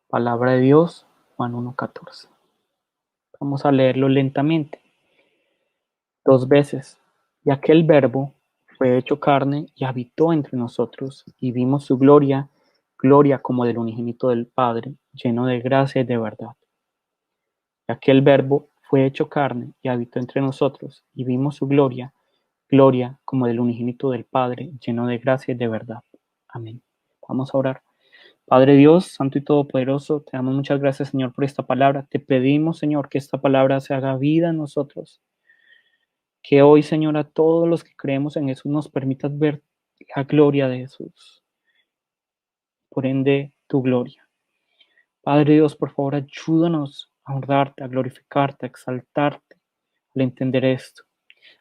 Palabra de Dios, Juan 1:14. Vamos a leerlo lentamente. 2 veces. Y aquel verbo fue hecho carne y habitó entre nosotros, y vimos su gloria, gloria como del unigénito del Padre, lleno de gracia y de verdad. Y aquel verbo fue hecho carne y habitó entre nosotros, y vimos su gloria, gloria como del unigénito del Padre, lleno de gracia y de verdad. Amén. Vamos a orar. Padre Dios, Santo y Todopoderoso, te damos muchas gracias, Señor, por esta palabra. Te pedimos, Señor, que esta palabra se haga vida en nosotros. Que hoy, Señor, a todos los que creemos en Jesús nos permitas ver la gloria de Jesús. Por ende, tu gloria. Padre Dios, por favor, ayúdanos a honrarte, a glorificarte, a exaltarte al entender esto.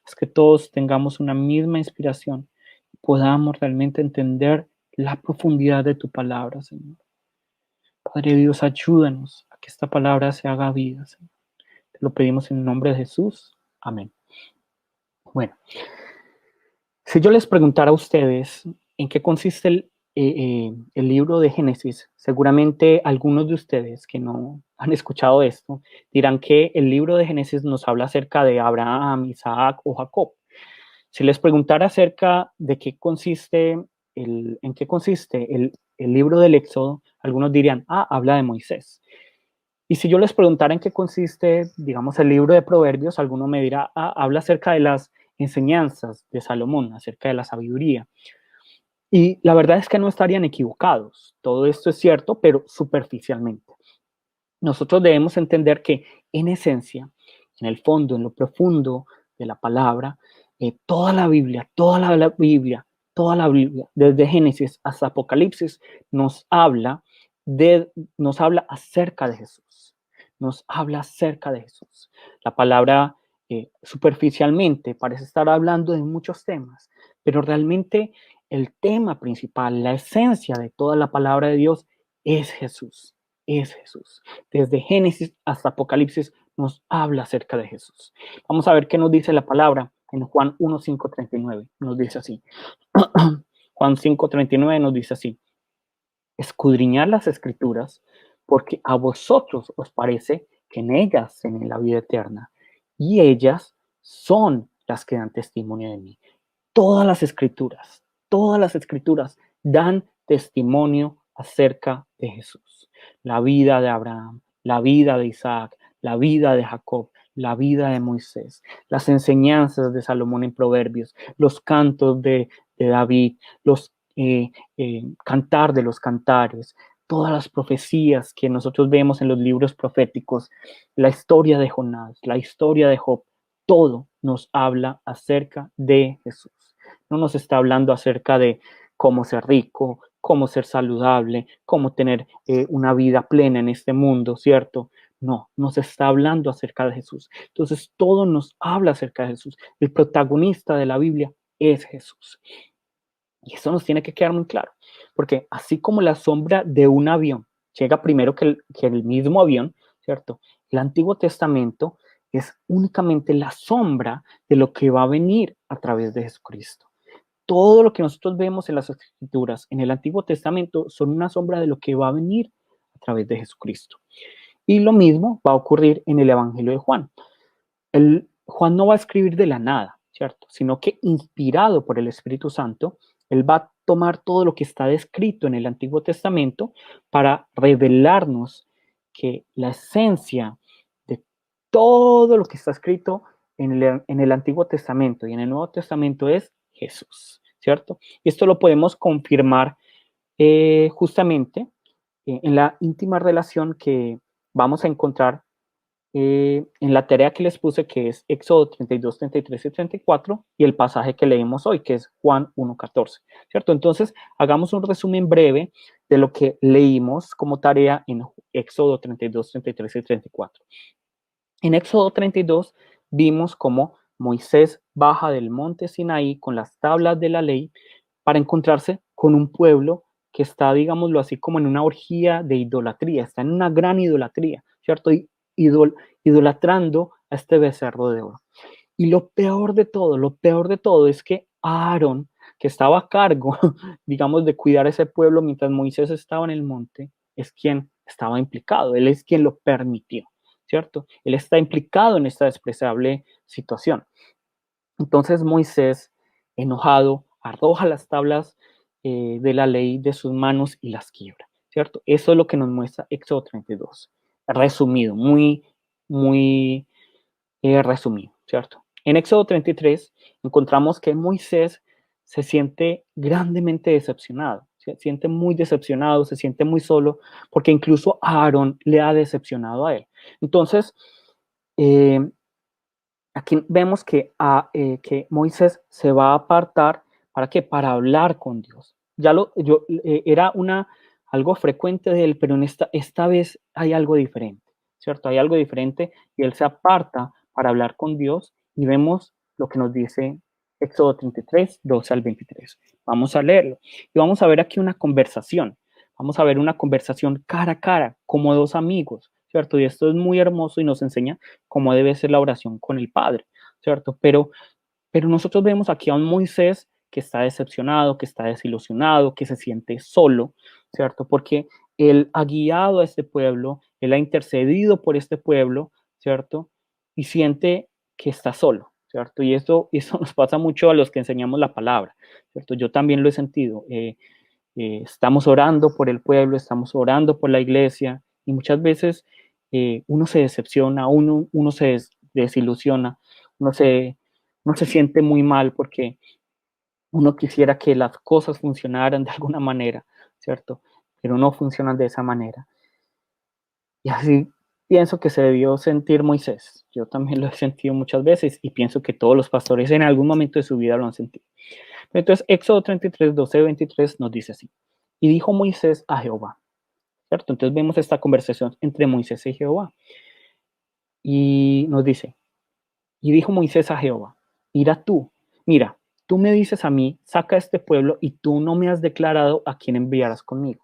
Es que todos tengamos una misma inspiración y podamos realmente entender la profundidad de tu palabra, Señor. Padre Dios, ayúdanos a que esta palabra se haga vida, Señor. Te lo pedimos en el nombre de Jesús. Amén. Bueno, si yo les preguntara a ustedes en qué consiste el libro de Génesis, seguramente algunos de ustedes que no han escuchado esto dirán que el libro de Génesis nos habla acerca de Abraham, Isaac o Jacob. Si les preguntara acerca de qué consiste en qué consiste el libro del Éxodo, algunos dirían, habla de Moisés. Y si yo les preguntara en qué consiste, digamos, el libro de Proverbios, alguno me dirá, habla acerca de las enseñanzas de Salomón, acerca de la sabiduría. Y la verdad es que no estarían equivocados. Todo esto es cierto, pero superficialmente. Nosotros debemos entender que en esencia, en el fondo, en lo profundo de la palabra, toda la Biblia, toda la Biblia, desde Génesis hasta Apocalipsis, nos habla acerca de Jesús. Nos habla acerca de Jesús. La palabra superficialmente parece estar hablando de muchos temas, pero realmente el tema principal, la esencia de toda la palabra de Dios es Jesús. Es Jesús. Desde Génesis hasta Apocalipsis nos habla acerca de Jesús. Vamos a ver qué nos dice la palabra en Juan 1:5-39. Nos dice así. Juan 5:39 nos dice así. Escudriñad las escrituras, porque a vosotros os parece que en ellas tenéis la vida eterna, y ellas son las que dan testimonio de mí. Todas las escrituras dan testimonio acerca de Jesús. La vida de Abraham, la vida de Isaac, la vida de Jacob, la vida de Moisés, las enseñanzas de Salomón en Proverbios, los cantos de David, los cantar de los cantares, todas las profecías que nosotros vemos en los libros proféticos, la historia de Jonás, la historia de Job, todo nos habla acerca de Jesús. No nos está hablando acerca de cómo ser rico, cómo ser saludable, cómo tener una vida plena en este mundo, ¿cierto? No, nos está hablando acerca de Jesús. Entonces, todo nos habla acerca de Jesús. El protagonista de la Biblia es Jesús. Y eso nos tiene que quedar muy claro, porque así como la sombra de un avión llega primero que el mismo avión, ¿cierto? El Antiguo Testamento es únicamente la sombra de lo que va a venir a través de Jesucristo. Todo lo que nosotros vemos en las Escrituras, en el Antiguo Testamento, son una sombra de lo que va a venir a través de Jesucristo. Y lo mismo va a ocurrir en el Evangelio de Juan. Juan no va a escribir de la nada, ¿cierto? Sino que inspirado por el Espíritu Santo, él va a tomar todo lo que está descrito en el Antiguo Testamento para revelarnos que la esencia de todo lo que está escrito en el Antiguo Testamento y en el Nuevo Testamento es Jesús, ¿cierto? Y esto lo podemos confirmar justamente en la íntima relación que vamos a encontrar en la tarea que les puse, que es Éxodo 32, 33 y 34, y el pasaje que leímos hoy, que es Juan 1:14, ¿cierto? Entonces, hagamos un resumen breve de lo que leímos como tarea en Éxodo 32, 33 y 34. En Éxodo 32 vimos cómo Moisés baja del monte Sinaí con las tablas de la ley para encontrarse con un pueblo que está, digámoslo así, como en una orgía de idolatría, está en una gran idolatría, ¿cierto? Idolatrando a este becerro de oro. Y lo peor de todo es que Aarón, que estaba a cargo, digamos, de cuidar a ese pueblo mientras Moisés estaba en el monte, es quien estaba implicado, él es quien lo permitió, ¿cierto? Él está implicado en esta despreciable situación. Entonces Moisés, enojado, arroja las tablas de la ley de sus manos y las quiebra, ¿cierto? Eso es lo que nos muestra Éxodo 32, resumido, muy resumido, ¿cierto? En Éxodo 33 encontramos que Moisés se siente grandemente decepcionado, se siente muy decepcionado, se siente muy solo, porque incluso Aarón le ha decepcionado a él. Entonces, eh, aquí vemos que Moisés se va a apartar, ¿para qué? Para hablar con Dios. Era algo frecuente de él, pero esta vez hay algo diferente, ¿cierto? Hay algo diferente y él se aparta para hablar con Dios y vemos lo que nos dice Éxodo 33, 12 al 23. Vamos a leerlo y vamos a ver aquí una conversación. Vamos a ver una conversación cara a cara, como dos amigos, ¿cierto? Y esto es muy hermoso y nos enseña cómo debe ser la oración con el Padre, ¿cierto? Pero nosotros vemos aquí a un Moisés que está decepcionado, que está desilusionado, que se siente solo, ¿cierto? Porque él ha guiado a este pueblo, él ha intercedido por este pueblo, ¿cierto? Y siente que está solo, ¿cierto? Y eso nos pasa mucho a los que enseñamos la palabra, ¿cierto? Yo también lo he sentido. Estamos orando por el pueblo, estamos orando por la iglesia y muchas veces uno se decepciona, uno se desilusiona, uno se siente muy mal porque uno quisiera que las cosas funcionaran de alguna manera, ¿cierto? Pero no funcionan de esa manera. Y así pienso que se debió sentir Moisés. Yo también lo he sentido muchas veces y pienso que todos los pastores en algún momento de su vida lo han sentido. Entonces, Éxodo 33, 12, 23 nos dice así. Y dijo Moisés a Jehová, ¿cierto? Entonces vemos esta conversación entre Moisés y Jehová. Y nos dice, y dijo Moisés a Jehová, mira, tú me dices a mí, saca a este pueblo y tú no me has declarado a quién enviarás conmigo.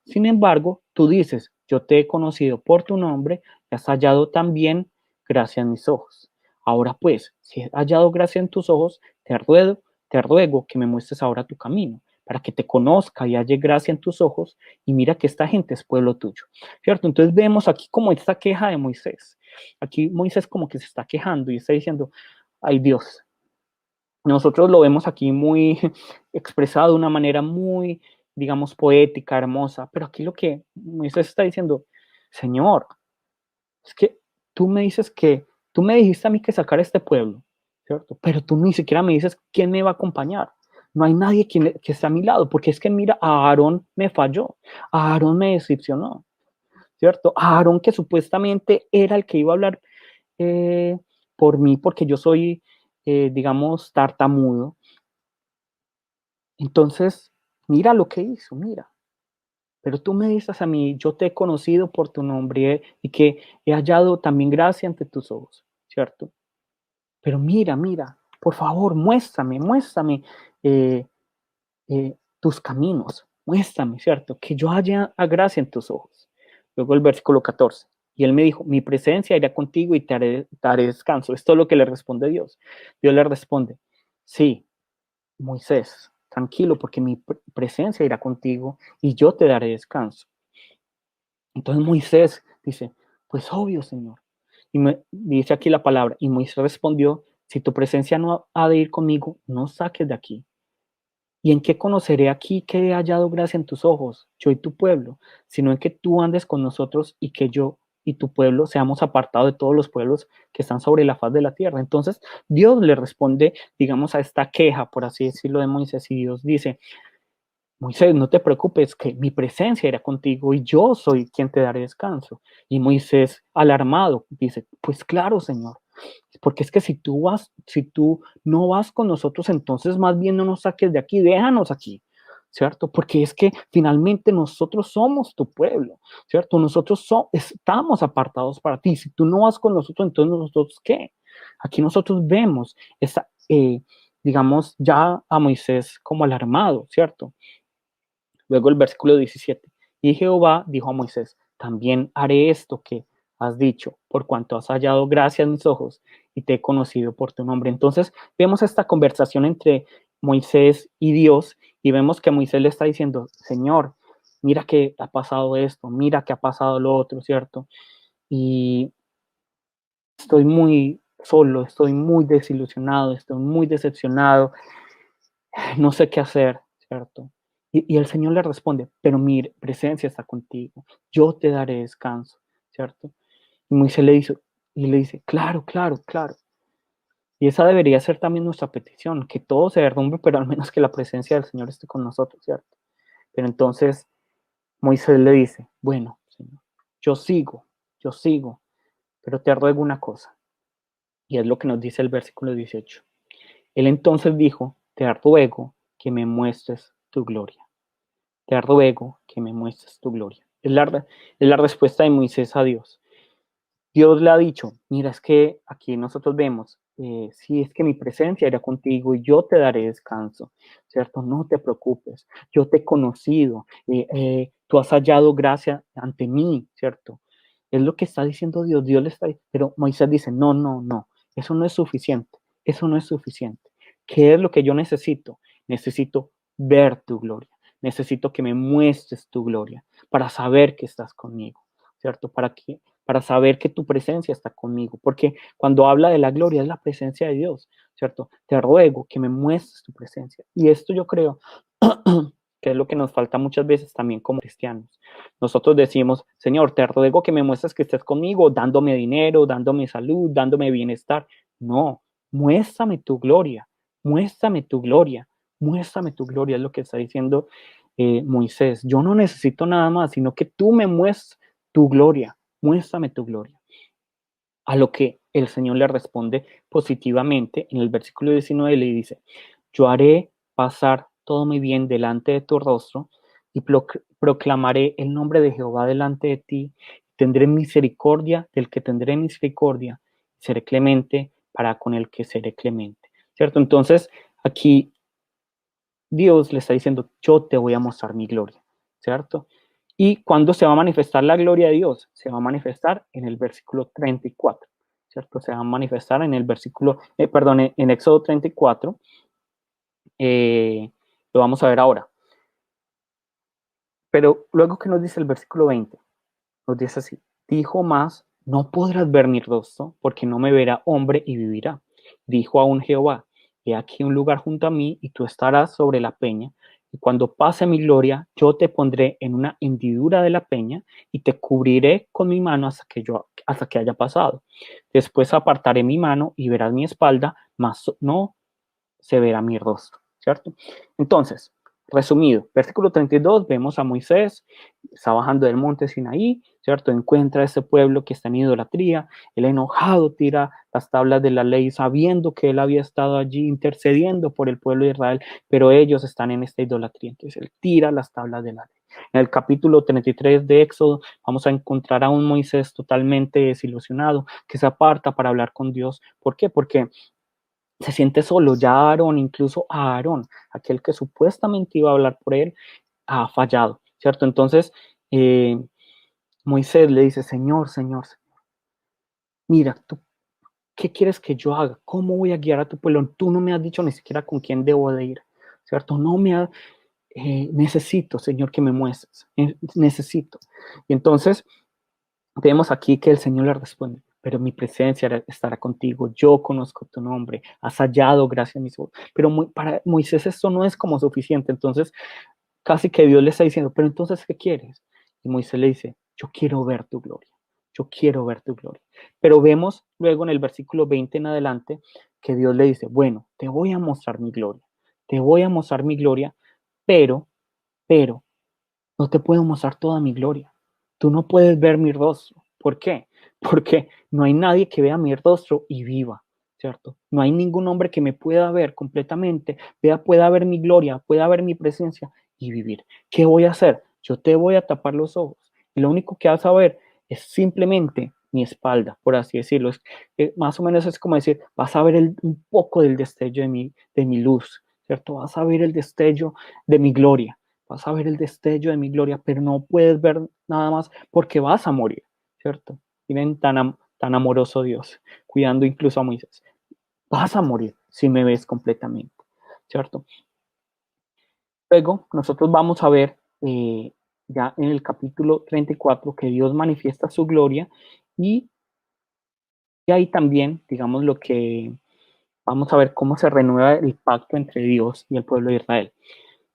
Sin embargo, tú dices, yo te he conocido por tu nombre y has hallado también gracia en mis ojos. Ahora pues, si he hallado gracia en tus ojos, te ruego que me muestres ahora tu camino, para que te conozca y halle gracia en tus ojos, y mira que esta gente es pueblo tuyo. ¿Cierto? Entonces vemos aquí como esta queja de Moisés. Aquí Moisés como que se está quejando y está diciendo, ay Dios. Nosotros lo vemos aquí muy expresado de una manera muy, digamos, poética, hermosa, pero aquí lo que Moisés está diciendo, Señor, es que tú me dijiste a mí que sacar este pueblo, ¿cierto? Pero tú ni siquiera me dices quién me va a acompañar. No hay nadie que esté a mi lado, porque es que mira, a Aarón me falló, a Aarón me decepcionó, ¿cierto? A Aarón que supuestamente era el que iba a hablar eh, por mí, porque yo soy, digamos, tartamudo. Entonces, mira lo que hizo, mira. Pero tú me dices a mí, yo te he conocido por tu nombre y que he hallado también gracia ante tus ojos, ¿cierto? Pero mira, por favor, muéstrame tus caminos, muéstrame, ¿cierto? Que yo haya gracia en tus ojos. Luego el versículo 14. Y él me dijo, mi presencia irá contigo y te haré descanso. Esto es lo que le responde Dios. Dios le responde, sí, Moisés, tranquilo, porque mi presencia irá contigo y yo te daré descanso. Entonces Moisés dice, pues obvio, Señor. Y me dice aquí la palabra, y Moisés respondió, si tu presencia no ha de ir conmigo, no saques de aquí. ¿Y en qué conoceré aquí que he hallado gracia en tus ojos, yo y tu pueblo, sino en que tú andes con nosotros y que yo y tu pueblo seamos apartados de todos los pueblos que están sobre la faz de la tierra? Entonces Dios le responde, digamos, a esta queja, por así decirlo, de Moisés, y Dios dice, Moisés, no te preocupes, que mi presencia irá contigo y yo soy quien te daré descanso. Y Moisés, alarmado, dice, pues claro, Señor, porque es que si tú no vas con nosotros, entonces más bien no nos saques de aquí, déjanos aquí, ¿cierto? Porque es que finalmente nosotros somos tu pueblo, ¿cierto? Estamos apartados para ti. Si tú no vas con nosotros, entonces nosotros, ¿qué? Aquí nosotros vemos digamos, ya a Moisés como alarmado, ¿cierto? Luego el versículo 17. Y Jehová dijo a Moisés, también haré esto que has dicho, por cuanto has hallado gracia en mis ojos y te he conocido por tu nombre. Entonces vemos esta conversación entre Moisés y Dios y vemos que Moisés le está diciendo, Señor, mira que ha pasado esto, mira que ha pasado lo otro, ¿cierto? Y estoy muy solo, estoy muy desilusionado, estoy muy decepcionado, no sé qué hacer, ¿cierto? Y el Señor le responde, pero mi presencia está contigo, yo te daré descanso, ¿cierto? Y Moisés le dice, claro, claro, claro. Y esa debería ser también nuestra petición, que todo se derrumbe, pero al menos que la presencia del Señor esté con nosotros, ¿cierto? Pero entonces Moisés le dice, bueno, Señor, yo sigo, yo sigo, pero te ruego una cosa, y es lo que nos dice el versículo 18. Él entonces dijo, te ruego que me muestres tu gloria, te ruego que me muestres tu gloria. Es la respuesta de Moisés a Dios. Dios le ha dicho, mira, es que aquí nosotros vemos, si es que mi presencia irá contigo y yo te daré descanso, ¿cierto? No te preocupes, yo te he conocido, tú has hallado gracia ante mí, ¿cierto? Es lo que está diciendo Dios, Dios le está diciendo, pero Moisés dice, no, no, no, eso no es suficiente, eso no es suficiente. ¿Qué es lo que yo necesito? Necesito ver tu gloria, necesito que me muestres tu gloria para saber que estás conmigo, ¿cierto? Para saber que tu presencia está conmigo, porque cuando habla de la gloria es la presencia de Dios, ¿cierto? Te ruego que me muestres tu presencia. Y esto yo creo que es lo que nos falta muchas veces también como cristianos. Nosotros decimos, Señor, te ruego que me muestres que estés conmigo, dándome dinero, dándome salud, dándome bienestar. No, muéstrame tu gloria, muéstrame tu gloria, muéstrame tu gloria, es lo que está diciendo Moisés. Yo no necesito nada más, sino que tú me muestres tu gloria, muéstrame tu gloria. A lo que el Señor le responde positivamente en el versículo 19 le dice, yo haré pasar todo mi bien delante de tu rostro y proclamaré el nombre de Jehová delante de ti. Tendré misericordia del que tendré misericordia, seré clemente para con el que seré clemente. ¿Cierto? Entonces, aquí Dios le está diciendo, yo te voy a mostrar mi gloria, ¿cierto? ¿Y cuándo se va a manifestar la gloria de Dios? Se va a manifestar en el versículo 34, ¿cierto? Se va a manifestar en el versículo, perdón, en Éxodo 34, lo vamos a ver ahora. Pero luego que nos dice el versículo 20, nos dice así, dijo más, no podrás ver mi rostro, porque no me verá hombre y vivirá. Dijo aún Jehová, he aquí un lugar junto a mí, y tú estarás sobre la peña, y cuando pase mi gloria, yo te pondré en una hendidura de la peña, y te cubriré con mi mano hasta que haya pasado. Después apartaré mi mano, y verás mi espalda, mas no se verá mi rostro, ¿cierto? Entonces, resumido, versículo 32, vemos a Moisés, está bajando del monte Sinaí, ¿cierto? Encuentra a este pueblo que está en idolatría, él enojado tira las tablas de la ley sabiendo que él había estado allí intercediendo por el pueblo de Israel, pero ellos están en esta idolatría, entonces él tira las tablas de la ley. En el capítulo 33 de Éxodo vamos a encontrar a un Moisés totalmente desilusionado que se aparta para hablar con Dios. ¿Por qué? Porque se siente solo, ya Aarón, incluso a Aarón, aquel que supuestamente iba a hablar por él, ha fallado, ¿cierto? Entonces, eh, Moisés le dice, Señor, Señor, mira, tú, ¿qué quieres que yo haga? ¿Cómo voy a guiar a tu pueblo? Tú no me has dicho ni siquiera con quién debo de ir, ¿cierto? No me ha, necesito, Señor, que me muestres, necesito. Y entonces, vemos aquí que el Señor le responde, pero mi presencia estará contigo, yo conozco tu nombre, has hallado gracia en mis ojos. Pero para Moisés esto no es como suficiente, entonces casi que Dios le está diciendo, pero entonces, ¿qué quieres? Y Moisés le dice, yo quiero ver tu gloria, yo quiero ver tu gloria. Pero vemos luego en el versículo 20 en adelante que Dios le dice, bueno, te voy a mostrar mi gloria, te voy a mostrar mi gloria, pero, pero, no te puedo mostrar toda mi gloria. Tú no puedes ver mi rostro. ¿Por qué? Porque no hay nadie que vea mi rostro y viva, ¿cierto? No hay ningún hombre que me pueda ver completamente, pueda ver mi gloria, pueda ver mi presencia y vivir. ¿Qué voy a hacer? Yo te voy a tapar los ojos. Y lo único que vas a ver es simplemente mi espalda, por así decirlo. Más o menos es como decir, vas a ver un poco del destello de mi luz, ¿cierto? Vas a ver el destello de mi gloria, vas a ver el destello de mi gloria, pero no puedes ver nada más porque vas a morir, ¿cierto? Miren tan amoroso Dios, cuidando incluso a Moisés. Vas a morir si me ves completamente, ¿cierto? Luego nosotros vamos a ver ya en el capítulo 34, que Dios manifiesta su gloria y ahí también, digamos, lo que vamos a ver cómo se renueva el pacto entre Dios y el pueblo de Israel,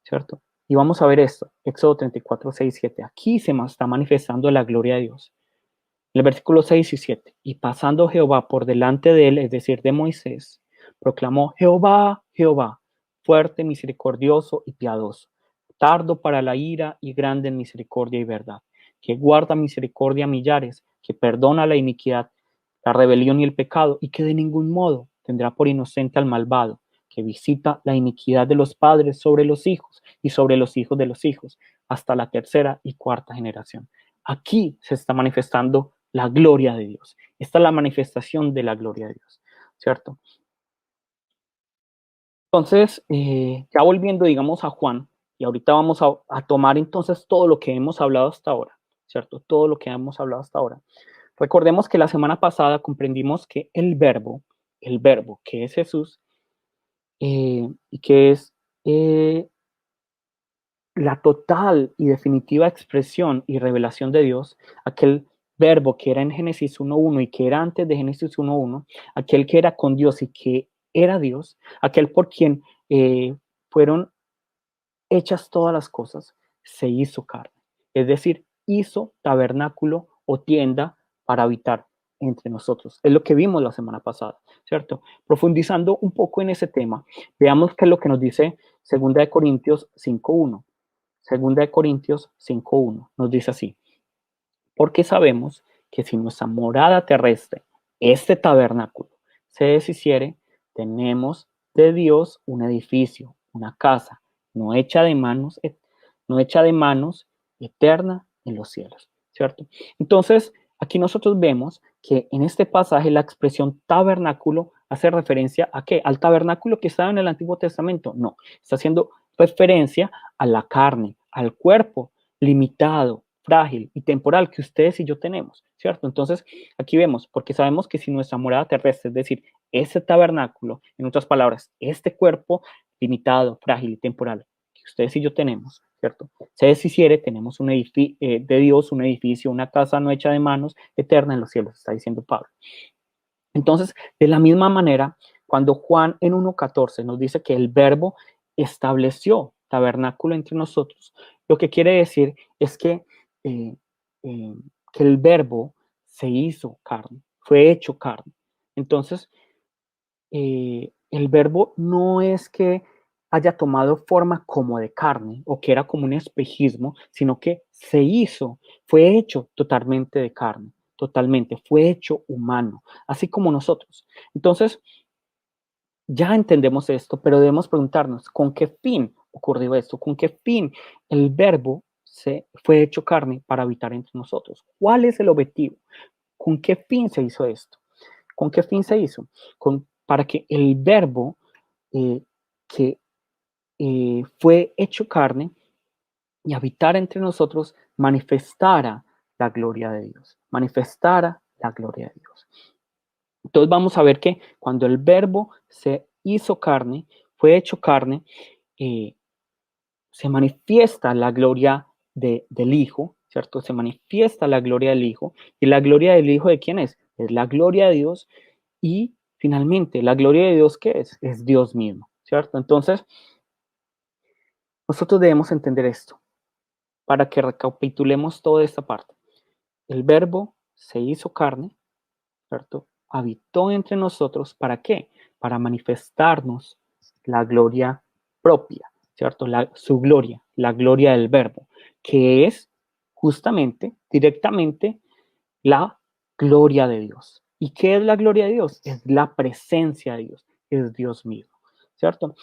¿cierto? Y vamos a ver esto, Éxodo 34, 6, 7. Aquí se está manifestando la gloria de Dios. El versículo 6 y 7. Y pasando Jehová por delante de él, es decir, de Moisés, proclamó: Jehová, Jehová, fuerte, misericordioso y piadoso, tardo para la ira y grande en misericordia y verdad, que guarda misericordia a millares, que perdona la iniquidad, la rebelión y el pecado, y que de ningún modo tendrá por inocente al malvado, que visita la iniquidad de los padres sobre los hijos y sobre los hijos de los hijos, hasta la tercera y cuarta generación. Aquí se está manifestando la gloria de Dios. Esta es la manifestación de la gloria de Dios, ¿cierto? Entonces, ya volviendo, digamos, a Juan, y ahorita vamos a tomar entonces todo lo que hemos hablado hasta ahora, ¿cierto? Todo lo que hemos hablado hasta ahora. Recordemos que la semana pasada comprendimos que el verbo que es Jesús, y que es la total y definitiva expresión y revelación de Dios, aquel verbo que era en Génesis 1.1 y que era antes de Génesis 1.1, aquel que era con Dios y que era Dios, aquel por quien fueron hechas todas las cosas, se hizo carne. Es decir, hizo tabernáculo o tienda para habitar entre nosotros. Es lo que vimos la semana pasada, ¿cierto? Profundizando un poco en ese tema, veamos qué es lo que nos dice 2 Corintios 5.1. Segunda de Corintios 5.1 nos dice así: porque sabemos que si nuestra morada terrestre, este tabernáculo, se deshiciere, tenemos de Dios un edificio, una casa, no hecha de manos, no hecha de manos, eterna en los cielos, ¿cierto? Entonces, aquí nosotros vemos que en este pasaje la expresión tabernáculo hace referencia a ¿qué? Al tabernáculo que estaba en el Antiguo Testamento. No, está haciendo referencia a la carne, al cuerpo limitado, frágil y temporal que ustedes y yo tenemos, ¿cierto? Entonces, aquí vemos, porque sabemos que si nuestra morada terrestre, es decir, ese tabernáculo, en otras palabras, este cuerpo limitado, frágil y temporal que ustedes y yo tenemos, ¿cierto? Se deshiciere, tenemos un edificio de Dios, un edificio, una casa no hecha de manos, eterna en los cielos, está diciendo Pablo. Entonces, de la misma manera, cuando Juan en 1.14 nos dice que el verbo estableció tabernáculo entre nosotros, lo que quiere decir es eh, eh, que el verbo se hizo carne, fue hecho carne. Entonces, el verbo no es que haya tomado forma como de carne o que era como un espejismo, sino que se hizo, fue hecho totalmente de carne, totalmente, fue hecho humano, así como nosotros. Entonces, ya entendemos esto, pero debemos preguntarnos, ¿con qué fin ocurrió esto? ¿Con qué fin el verbo se fue hecho carne para habitar entre nosotros? ¿Cuál es el objetivo? ¿Con qué fin se hizo esto? ¿Con qué fin se hizo? Para que el verbo que fue hecho carne y habitar entre nosotros manifestara la gloria de Dios, manifestara la gloria de Dios. Entonces vamos a ver que cuando el verbo se hizo carne, fue hecho carne, eh, se manifiesta la gloria del Hijo, ¿cierto? Se manifiesta la gloria del Hijo. ¿Y la gloria del Hijo de quién es? Es la gloria de Dios. Y finalmente, ¿la gloria de Dios qué es? Es Dios mismo, ¿cierto? Entonces, nosotros debemos entender esto para que recapitulemos toda esta parte. El verbo se hizo carne, ¿cierto? Habitó entre nosotros, ¿para qué? Para manifestarnos la gloria propia, ¿cierto? Su gloria, la gloria del verbo, que es justamente, directamente, la gloria de Dios. ¿Y qué es la gloria de Dios? Es la presencia de Dios, es Dios mismo, ¿cierto?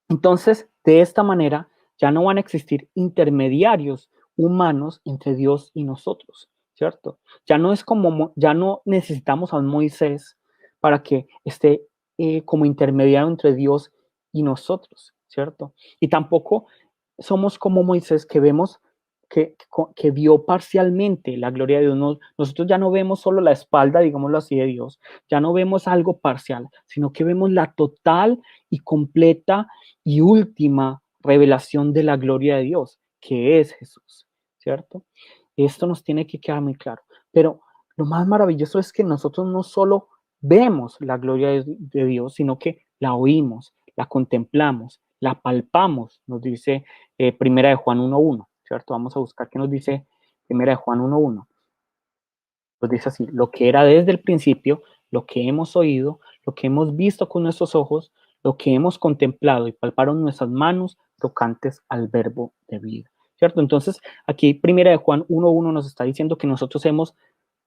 Entonces, de esta manera, ya no van a existir intermediarios humanos entre Dios y nosotros, ¿cierto? Ya no es como, ya no necesitamos a un Moisés para que esté como intermediario entre Dios y nosotros, ¿cierto? Y tampoco somos como Moisés que vemos que vio parcialmente la gloria de Dios. Nosotros ya no vemos solo la espalda, digámoslo así, de Dios, ya no vemos algo parcial, sino que vemos la total y completa y última revelación de la gloria de Dios, que es Jesús, ¿cierto? Esto nos tiene que quedar muy claro. Pero lo más maravilloso es que nosotros no solo vemos la gloria de Dios, sino que la oímos, la contemplamos, la palpamos, nos dice Primera de Juan 1:1, ¿cierto? Vamos a buscar qué nos dice Primera de Juan 1:1. Nos dice así, lo que era desde el principio, lo que hemos oído, lo que hemos visto con nuestros ojos, lo que hemos contemplado y palparon nuestras manos tocantes al verbo de vida, ¿cierto? Entonces, aquí Primera de Juan 1:1 nos está diciendo que nosotros hemos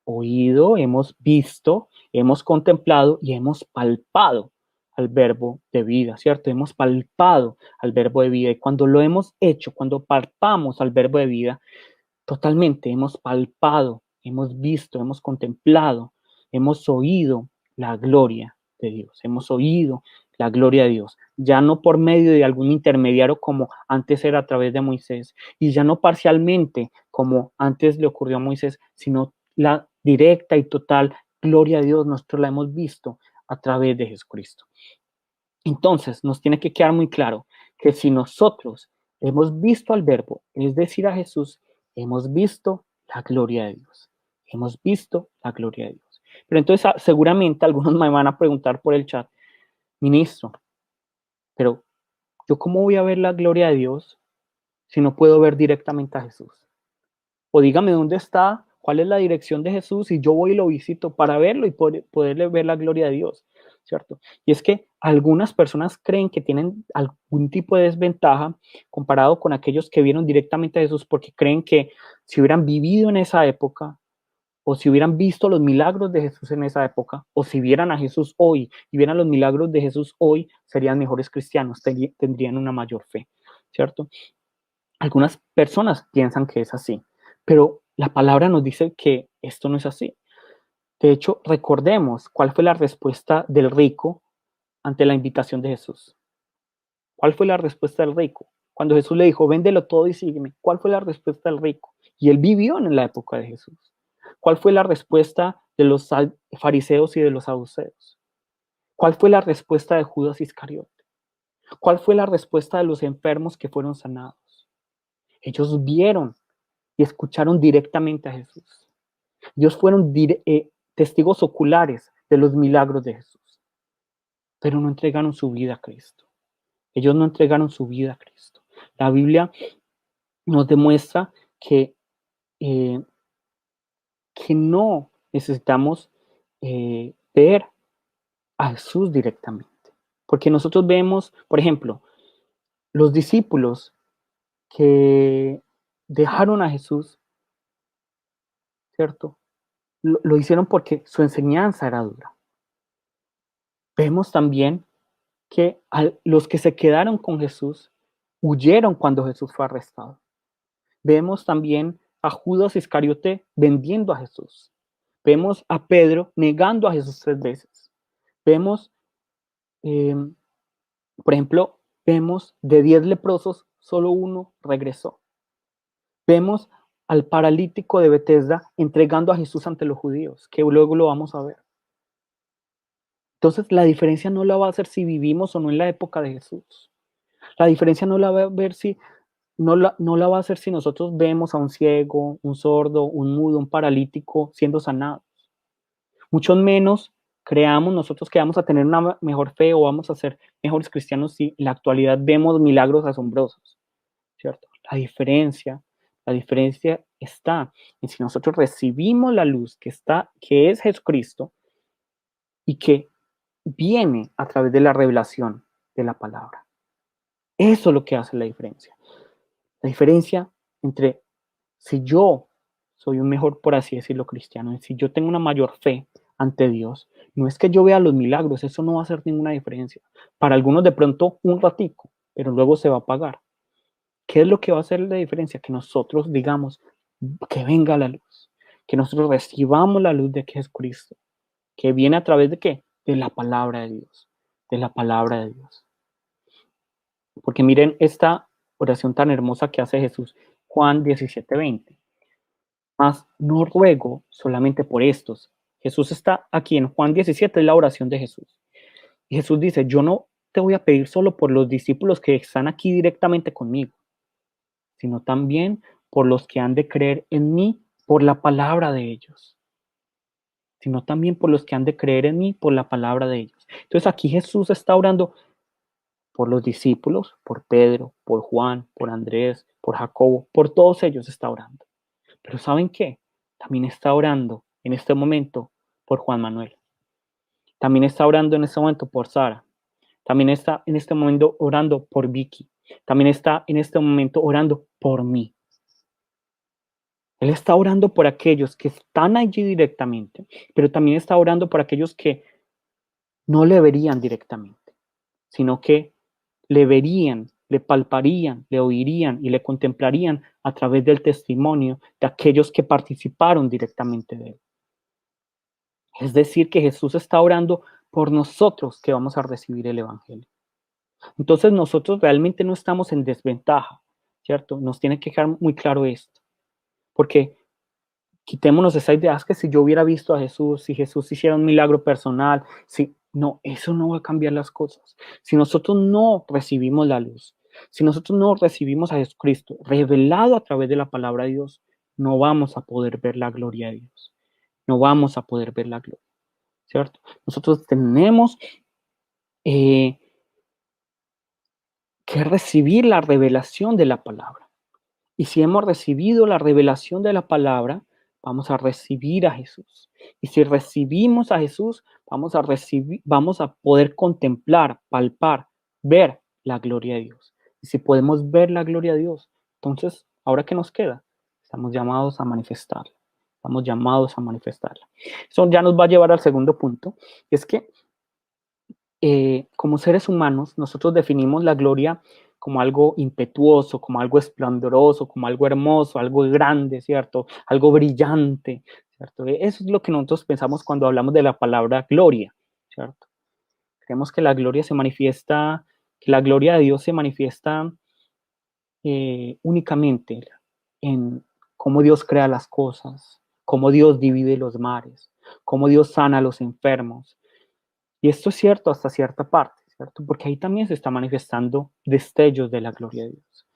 oído, hemos visto, hemos contemplado y hemos palpado al verbo de vida, ¿cierto? Hemos palpado al verbo de vida y cuando lo hemos hecho, cuando palpamos al verbo de vida, totalmente hemos palpado, hemos visto, hemos contemplado, hemos oído la gloria de Dios, hemos oído la gloria de Dios, ya no por medio de algún intermediario como antes era a través de Moisés, y ya no parcialmente como antes le ocurrió a Moisés, sino la directa y total gloria de Dios, nosotros la hemos visto a través de Jesucristo. Entonces, nos tiene que quedar muy claro que si nosotros hemos visto al Verbo, es decir, a Jesús, hemos visto la gloria de Dios. Hemos visto la gloria de Dios. Pero entonces, seguramente algunos me van a preguntar por el chat, ministro, pero ¿yo cómo voy a ver la gloria de Dios si no puedo ver directamente a Jesús? O dígame dónde está, cuál es la dirección de Jesús y yo voy y lo visito para verlo y poderle ver la gloria de Dios, ¿cierto? Y es que algunas personas creen que tienen algún tipo de desventaja comparado con aquellos que vieron directamente a Jesús porque creen que si hubieran vivido en esa época o si hubieran visto los milagros de Jesús en esa época, o si vieran a Jesús hoy y vieran los milagros de Jesús hoy, serían mejores cristianos, tendrían una mayor fe, ¿cierto? Algunas personas piensan que es así, pero la palabra nos dice que esto no es así. De hecho, recordemos cuál fue la respuesta del rico ante la invitación de Jesús. ¿Cuál fue la respuesta del rico? Cuando Jesús le dijo, véndelo todo y sígueme. ¿Cuál fue la respuesta del rico? Y él vivió en la época de Jesús. ¿Cuál fue la respuesta de los fariseos y de los saduceos? ¿Cuál fue la respuesta de Judas Iscariote? ¿Cuál fue la respuesta de los enfermos que fueron sanados? Ellos vieron y escucharon directamente a Jesús. Ellos fueron testigos oculares de los milagros de Jesús, pero no entregaron su vida a Cristo. Ellos no entregaron su vida a Cristo. La Biblia nos demuestra eh, que no necesitamos ver a Jesús directamente. Porque nosotros vemos, por ejemplo, los discípulos que dejaron a Jesús, ¿cierto? Lo hicieron porque su enseñanza era dura. Vemos también que los que se quedaron con Jesús huyeron cuando Jesús fue arrestado. Vemos también a Judas Iscariote vendiendo a Jesús. Vemos a Pedro negando a Jesús 3 veces. Vemos, eh, por ejemplo, vemos de 10 leprosos, solo uno regresó. Vemos al paralítico de Betesda entregando a Jesús ante los judíos, que luego lo vamos a ver. Entonces, la diferencia no la va a hacer si vivimos o no en la época de Jesús. La diferencia no la va a ver si no la va a hacer si nosotros vemos a un ciego, un sordo, un mudo, un paralítico siendo sanados. Mucho menos creamos nosotros que vamos a tener una mejor fe o vamos a ser mejores cristianos si en la actualidad vemos milagros asombrosos, ¿cierto? La diferencia está en si nosotros recibimos la luz que es Jesucristo y que viene a través de la revelación de la palabra. Eso es lo que hace la diferencia. La diferencia entre si yo soy un mejor, por así decirlo, cristiano, y si yo tengo una mayor fe ante Dios, no es que yo vea los milagros, eso no va a hacer ninguna diferencia. Para algunos de pronto un ratico, pero luego se va a apagar. ¿Qué es lo que va a hacer la diferencia? Que nosotros digamos que venga la luz, que nosotros recibamos la luz de que es Cristo, que viene a través de qué? De la palabra de Dios, de la palabra de Dios. Porque miren esta oración tan hermosa que hace Jesús, Juan 17:20. Mas no ruego solamente por estos. Jesús está aquí en Juan 17, es la oración de Jesús. Y Jesús dice, yo no te voy a pedir solo por los discípulos que están aquí directamente conmigo, sino también por los que han de creer en mí por la palabra de ellos, sino también por los que han de creer en mí por la palabra de ellos. Entonces aquí Jesús está orando por los discípulos, por Pedro, por Juan, por Andrés, por Jacobo, por todos ellos está orando. Pero ¿saben qué? También está orando en este momento por Juan Manuel. También está orando en este momento por Sara. También está en este momento orando por Vicky. También está en este momento orando por mí. Él está orando por aquellos que están allí directamente, pero también está orando por aquellos que no le verían directamente, sino que le verían, le palparían, le oirían y le contemplarían a través del testimonio de aquellos que participaron directamente de él. Es decir, que Jesús está orando por nosotros que vamos a recibir el Evangelio. Entonces nosotros realmente no estamos en desventaja, ¿cierto? Nos tiene que quedar muy claro esto, porque quitémonos esa idea, es que si yo hubiera visto a Jesús, si Jesús hiciera un milagro personal, si no, eso no va a cambiar las cosas. Si nosotros no recibimos la luz, si nosotros no recibimos a Jesucristo revelado a través de la palabra de Dios, no vamos a poder ver la gloria de Dios. No vamos a poder ver la gloria, ¿cierto? Nosotros tenemos que recibir la revelación de la palabra. Y si hemos recibido la revelación de la palabra, vamos a recibir a Jesús. Y si recibimos a Jesús, vamos a poder contemplar, palpar, ver la gloria de Dios. Y si podemos ver la gloria de Dios, entonces, ¿ahora qué nos queda? Estamos llamados a manifestarla. Estamos llamados a manifestarla. Eso ya nos va a llevar al segundo punto, y es que como seres humanos, nosotros definimos la gloria como algo impetuoso, como algo esplendoroso, como algo hermoso, algo grande, ¿cierto? Algo brillante, ¿cierto? Eso es lo que nosotros pensamos cuando hablamos de la palabra gloria, ¿cierto? Creemos que la gloria se manifiesta, que la gloria de Dios se manifiesta únicamente en cómo Dios crea las cosas, cómo Dios divide los mares, cómo Dios sana a los enfermos. Y esto es cierto hasta cierta parte, ¿cierto? Porque ahí también se está manifestando destellos de la gloria de Dios.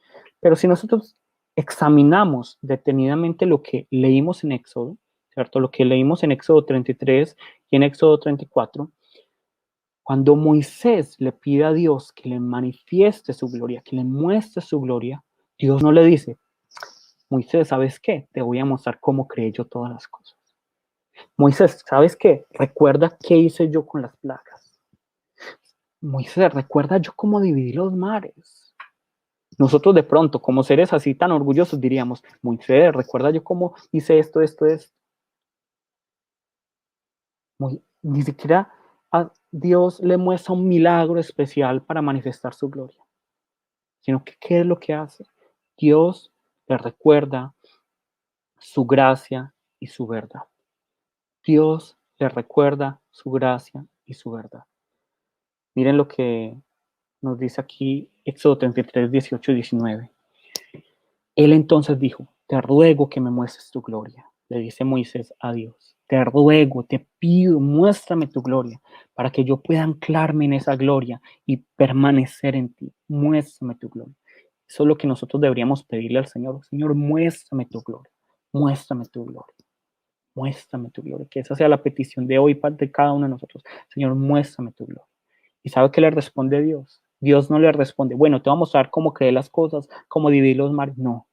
Pero si nosotros examinamos detenidamente lo que leímos en Éxodo, ¿cierto? Lo que leímos en Éxodo 33 y en Éxodo 34, cuando Moisés le pide a Dios que le manifieste su gloria, que le muestre su gloria, Dios no le dice, Moisés, ¿sabes qué? Te voy a mostrar cómo creé yo todas las cosas. Moisés, ¿sabes qué? Recuerda qué hice yo con las plagas. Moisés, recuerda yo cómo dividí los mares. Nosotros de pronto, como seres así tan orgullosos, diríamos, Moisés, recuerda yo cómo hice esto, esto, esto. Ni siquiera a Dios le muestra un milagro especial para manifestar su gloria, sino que ¿qué es lo que hace? Dios le recuerda su gracia y su verdad. Dios le recuerda su gracia y su verdad. Miren lo que nos dice aquí Éxodo 33, 18 y 19. Él entonces dijo, te ruego que me muestres tu gloria. Le dice Moisés a Dios, te ruego, te pido, muéstrame tu gloria para que yo pueda anclarme en esa gloria y permanecer en ti. Muéstrame tu gloria. Eso es lo que nosotros deberíamos pedirle al Señor. Señor, muéstrame tu gloria. Muéstrame tu gloria. Muéstrame tu gloria. Que esa sea la petición de hoy de cada uno de nosotros. Señor, muéstrame tu gloria. ¿Y sabe qué le responde Dios? Dios no le responde, bueno, te voy a mostrar cómo creé las cosas, cómo dividí los mares. No.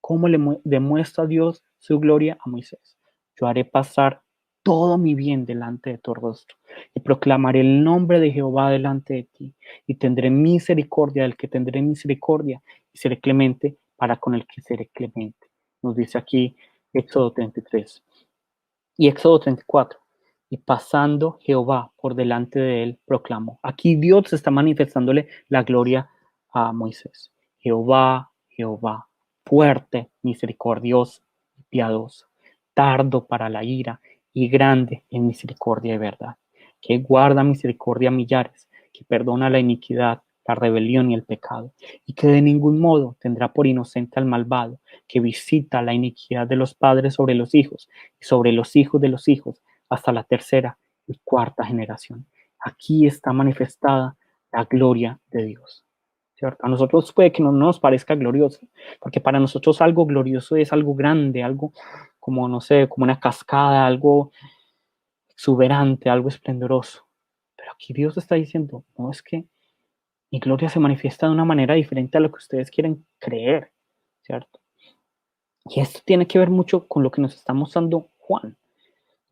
¿Cómo le demuestra Dios su gloria a Moisés? Yo haré pasar todo mi bien delante de tu rostro y proclamaré el nombre de Jehová delante de ti y tendré misericordia del que tendré misericordia y seré clemente para con el que seré clemente. Nos dice aquí Éxodo 33 y Éxodo 34. Y pasando Jehová por delante de él, proclamó. Aquí Dios está manifestándole la gloria a Moisés. Jehová, Jehová, fuerte, misericordioso y piadoso, tardo para la ira y grande en misericordia y verdad, que guarda misericordia a millares, que perdona la iniquidad, la rebelión y el pecado, y que de ningún modo tendrá por inocente al malvado, que visita la iniquidad de los padres sobre los hijos y sobre los hijos de los hijos, hasta la tercera y cuarta generación. Aquí está manifestada la gloria de Dios. ¿cierto? A nosotros puede que no nos parezca glorioso, porque para nosotros algo glorioso es algo grande, algo como, no sé, como una cascada, algo exuberante, algo esplendoroso. Pero aquí Dios está diciendo, no, es que mi gloria se manifiesta de una manera diferente a lo que ustedes quieren creer, ¿cierto? Y esto tiene que ver mucho con lo que nos está mostrando Juan.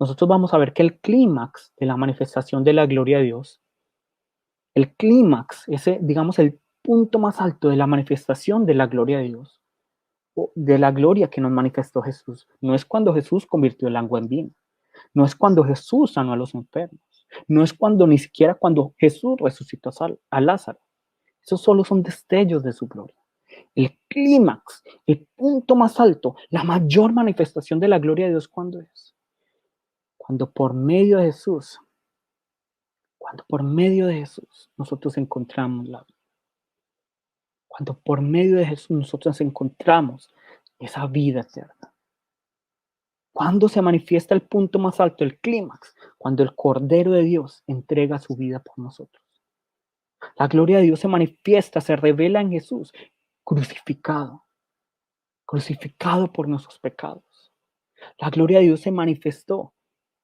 Nosotros vamos a ver que el clímax de la manifestación de la gloria de Dios, el clímax, ese, digamos, el punto más alto de la manifestación de la gloria de Dios, o de la gloria que nos manifestó Jesús, no es cuando Jesús convirtió el agua en vino, no es cuando Jesús sanó a los enfermos, no es cuando ni siquiera cuando Jesús resucitó a Lázaro. Esos solo son destellos de su gloria. El clímax, el punto más alto, la mayor manifestación de la gloria de Dios, ¿cuándo es? Cuando por medio de Jesús, cuando por medio de Jesús nosotros encontramos la vida. Cuando por medio de Jesús nosotros encontramos esa vida eterna. Cuando se manifiesta el punto más alto, el clímax, cuando el Cordero de Dios entrega su vida por nosotros. La gloria de Dios se manifiesta, se revela en Jesús, crucificado, crucificado por nuestros pecados. La gloria de Dios se manifestó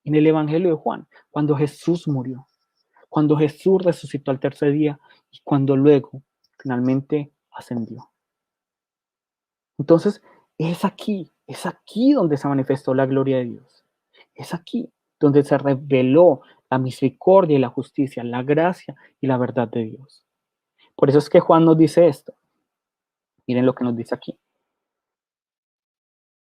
en el Evangelio de Juan, cuando Jesús murió, cuando Jesús resucitó al tercer día y cuando luego finalmente ascendió. Entonces, es aquí donde se manifestó la gloria de Dios. Es aquí donde se reveló la misericordia y la justicia, la gracia y la verdad de Dios. Por eso es que Juan nos dice esto. Miren lo que nos dice aquí.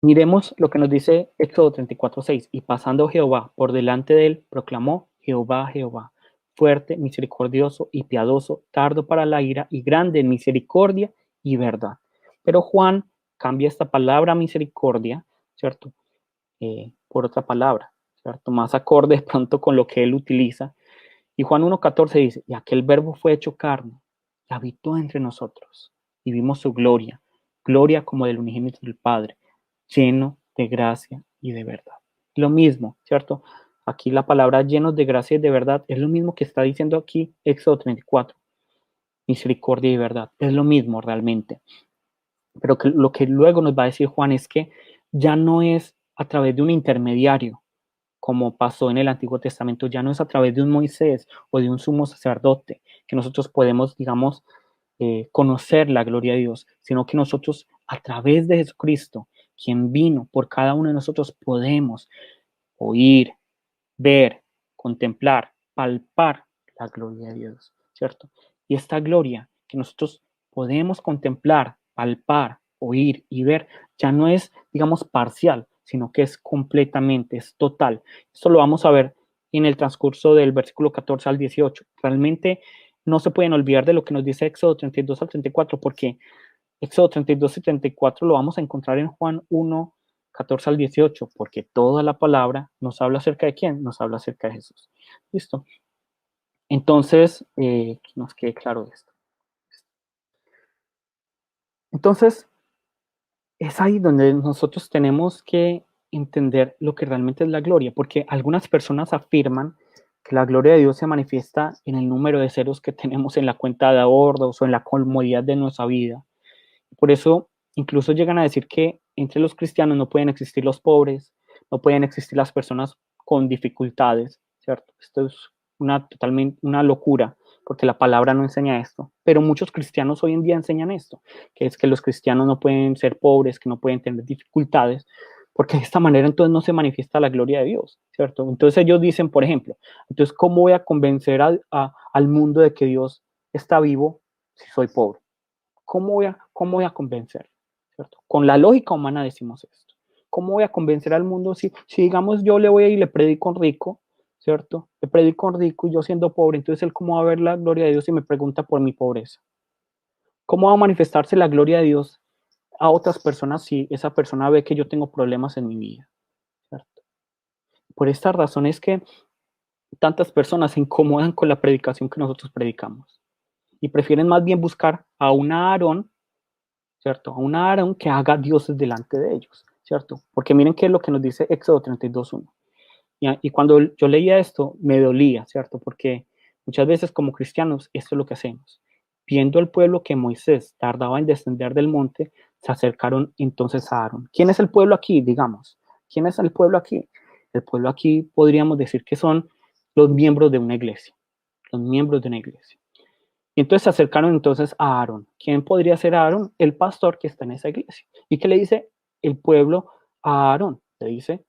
Miremos lo que nos dice Éxodo 34:6. Y pasando Jehová por delante de él, proclamó: Jehová, Jehová, fuerte, misericordioso y piadoso, tardo para la ira y grande en misericordia y verdad. Pero Juan cambia esta palabra misericordia, ¿cierto? Por otra palabra, ¿cierto? Más acorde de pronto con lo que él utiliza. Y Juan 1:14 dice: y aquel verbo fue hecho carne y habitó entre nosotros y vimos su gloria, gloria como del unigénito del Padre, lleno de gracia y de verdad. Lo mismo, ¿cierto? Aquí la palabra llenos de gracia y de verdad es lo mismo que está diciendo aquí Éxodo 34, misericordia y verdad. Es lo mismo realmente. Pero lo que luego nos va a decir Juan es que ya no es a través de un intermediario, como pasó en el Antiguo Testamento, ya no es a través de un Moisés o de un sumo sacerdote que nosotros podemos, digamos, conocer la gloria de Dios, sino que nosotros a través de Jesucristo, quien vino por cada uno de nosotros, podemos oír, ver, contemplar, palpar la gloria de Dios, ¿cierto? Y esta gloria que nosotros podemos contemplar, palpar, oír y ver, ya no es, digamos, parcial, sino que es completamente, es total. Esto lo vamos a ver en el transcurso del versículo 14 al 18. Realmente no se pueden olvidar de lo que nos dice Éxodo 32 al 34, porque Éxodo 32 y 34 lo vamos a encontrar en Juan 1, 14 al 18, porque toda la palabra nos habla acerca de quién, nos habla acerca de Jesús. ¿Listo? Entonces, que nos quede claro esto. Entonces, es ahí donde nosotros tenemos que entender lo que realmente es la gloria, porque algunas personas afirman que la gloria de Dios se manifiesta en el número de ceros que tenemos en la cuenta de ahorros o en la comodidad de nuestra vida. Por eso incluso llegan a decir que entre los cristianos no pueden existir los pobres, no pueden existir las personas con dificultades, ¿cierto? Esto es totalmente una locura, porque la palabra no enseña esto. Pero muchos cristianos hoy en día enseñan esto, que es que los cristianos no pueden ser pobres, que no pueden tener dificultades, porque de esta manera entonces no se manifiesta la gloria de Dios, ¿cierto? Entonces ellos dicen, por ejemplo, entonces, ¿cómo voy a convencer al mundo de que Dios está vivo si soy pobre? ¿Cómo voy a convencer? ¿Cierto? Con la lógica humana decimos esto. ¿Cómo voy a convencer al mundo si digamos, yo le voy y le predico a un rico, ¿cierto? Le predico a un rico y yo siendo pobre, entonces él cómo va a ver la gloria de Dios y me pregunta por mi pobreza? ¿Cómo va a manifestarse la gloria de Dios a otras personas si esa persona ve que yo tengo problemas en mi vida? ¿Cierto? Por esta razón es que tantas personas se incomodan con la predicación que nosotros predicamos y prefieren más bien buscar a un Aarón, ¿cierto? A un Aarón que haga dioses delante de ellos, ¿cierto? Porque miren qué es lo que nos dice Éxodo 32:1. Y cuando yo leía esto, me dolía, ¿cierto? Porque muchas veces como cristianos, esto es lo que hacemos. viendo el pueblo que Moisés tardaba en descender del monte, se acercaron entonces a Aarón. ¿Quién es el pueblo aquí, digamos? ¿Quién es el pueblo aquí? El pueblo aquí podríamos decir que son los miembros de una iglesia, los miembros de una iglesia. Y entonces se acercaron entonces a Aarón. ¿Quién podría ser Aarón? El pastor que está en esa iglesia. ¿Y qué le dice el pueblo a Aarón? Le dice,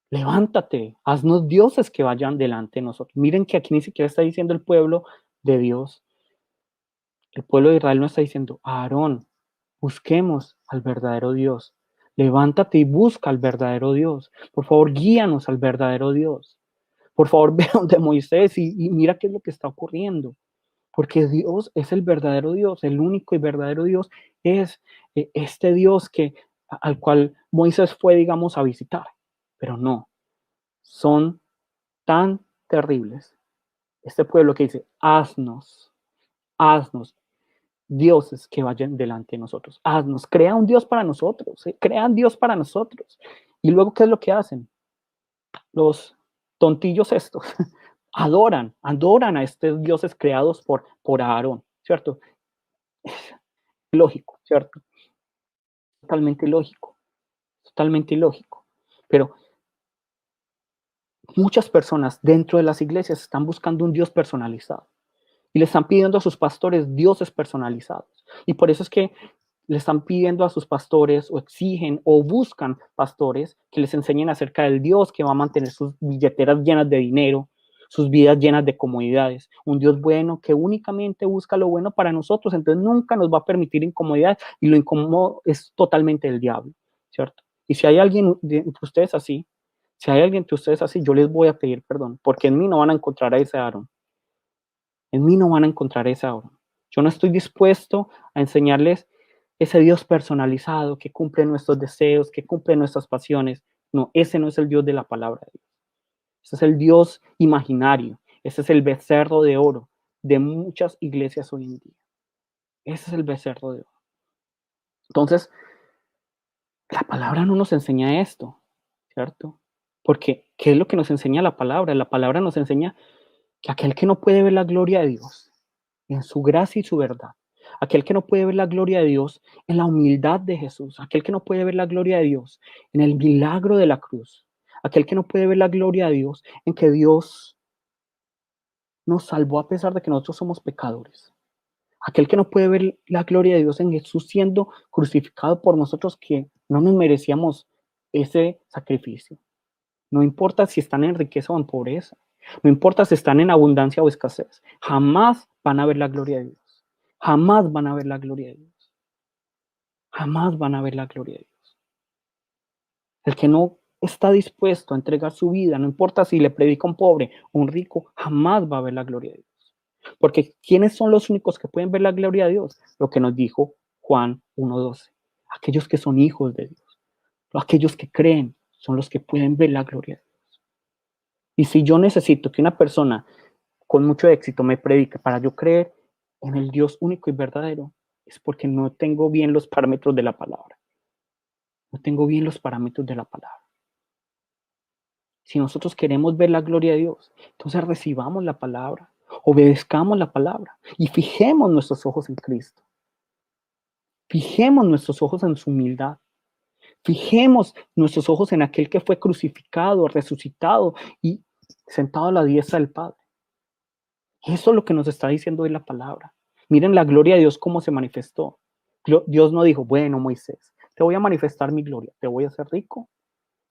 levántate, haznos dioses que vayan delante de nosotros. Miren que aquí ni siquiera está diciendo el pueblo de Dios. El pueblo de Israel no está diciendo, Aarón, busquemos al verdadero Dios. Levántate y busca al verdadero Dios. Por favor, guíanos al verdadero Dios. Por favor, ve donde Moisés y mira qué es lo que está ocurriendo. Porque Dios es el verdadero Dios, el único y verdadero Dios es este Dios al cual Moisés fue, digamos, a visitar. Pero no, son tan terribles. Este pueblo que dice, haznos dioses que vayan delante de nosotros. Haznos, crea un Dios para nosotros, crean Dios para nosotros. Y luego, ¿qué es lo que hacen? Los tontillos estos adoran a estos dioses creados por Aarón, ¿cierto? Lógico, ¿cierto? Totalmente ilógico. Pero muchas personas dentro de las iglesias están buscando un Dios personalizado y le están pidiendo a sus pastores dioses personalizados. Y por eso es que le están pidiendo a sus pastores o exigen o buscan pastores que les enseñen acerca del Dios que va a mantener sus billeteras llenas de dinero, sus vidas llenas de comodidades. Un Dios bueno que únicamente busca lo bueno para nosotros, entonces nunca nos va a permitir incomodidad y lo incómodo es totalmente el diablo, ¿cierto? Y si hay alguien entre ustedes así, si hay alguien entre ustedes así, yo les voy a pedir perdón, porque en mí no van a encontrar a ese Aarón. En mí no van a encontrar ese Aarón. Yo no estoy dispuesto a enseñarles ese Dios personalizado que cumple nuestros deseos, que cumple nuestras pasiones. No, ese no es el Dios de la palabra de Dios. Ese es el Dios imaginario. Ese es el becerro de oro de muchas iglesias hoy en día. Ese es el becerro de oro. Entonces, la palabra no nos enseña esto, ¿cierto? Porque, ¿qué es lo que nos enseña la palabra? La palabra nos enseña que aquel que no puede ver la gloria de Dios en su gracia y su verdad, aquel que no puede ver la gloria de Dios en la humildad de Jesús, aquel que no puede ver la gloria de Dios en el milagro de la cruz, aquel que no puede ver la gloria de Dios en que Dios nos salvó a pesar de que nosotros somos pecadores, aquel que no puede ver la gloria de Dios en Jesús siendo crucificado por nosotros que no nos merecíamos ese sacrificio. No importa si están en riqueza o en pobreza. No importa si están en abundancia o escasez. Jamás van a ver la gloria de Dios. Jamás van a ver la gloria de Dios. Jamás van a ver la gloria de Dios. El que no está dispuesto a entregar su vida, no importa si le predica a un pobre o un rico, jamás va a ver la gloria de Dios. Porque ¿quiénes son los únicos que pueden ver la gloria de Dios? Lo que nos dijo Juan 1:12. Aquellos que son hijos de Dios. Aquellos que creen son los que pueden ver la gloria de Dios. Y si yo necesito que una persona con mucho éxito me predique para yo creer en el Dios único y verdadero, es porque no tengo bien los parámetros de la palabra. No tengo bien los parámetros de la palabra. Si nosotros queremos ver la gloria de Dios, entonces recibamos la palabra, obedezcamos la palabra y fijemos nuestros ojos en Cristo. Fijemos nuestros ojos en su humildad. Fijemos nuestros ojos en aquel que fue crucificado, resucitado y sentado a la diestra del Padre. Eso es lo que nos está diciendo hoy la palabra. Miren la gloria de Dios cómo se manifestó. Dios no dijo, bueno, Moisés, te voy a manifestar mi gloria, te voy a hacer rico,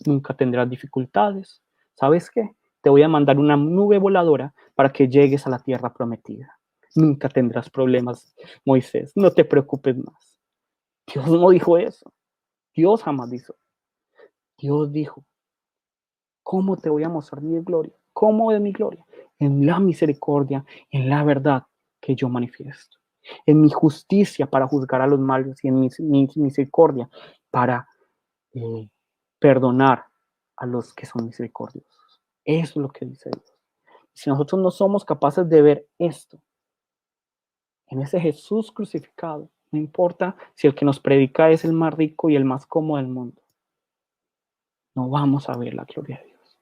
nunca tendrás dificultades. ¿Sabes qué? Te voy a mandar una nube voladora para que llegues a la tierra prometida. Nunca tendrás problemas, Moisés, no te preocupes más. Dios no dijo eso. Dios jamás dijo. Dios dijo, ¿cómo te voy a mostrar mi gloria? ¿Cómo es mi gloria? En la misericordia, en la verdad que yo manifiesto. En mi justicia para juzgar a los malos y en mi misericordia para perdonar a los que son misericordiosos. Eso es lo que dice Dios. Si nosotros no somos capaces de ver esto, en ese Jesús crucificado, no importa si el que nos predica es el más rico y el más cómodo del mundo, no vamos a ver la gloria de Dios.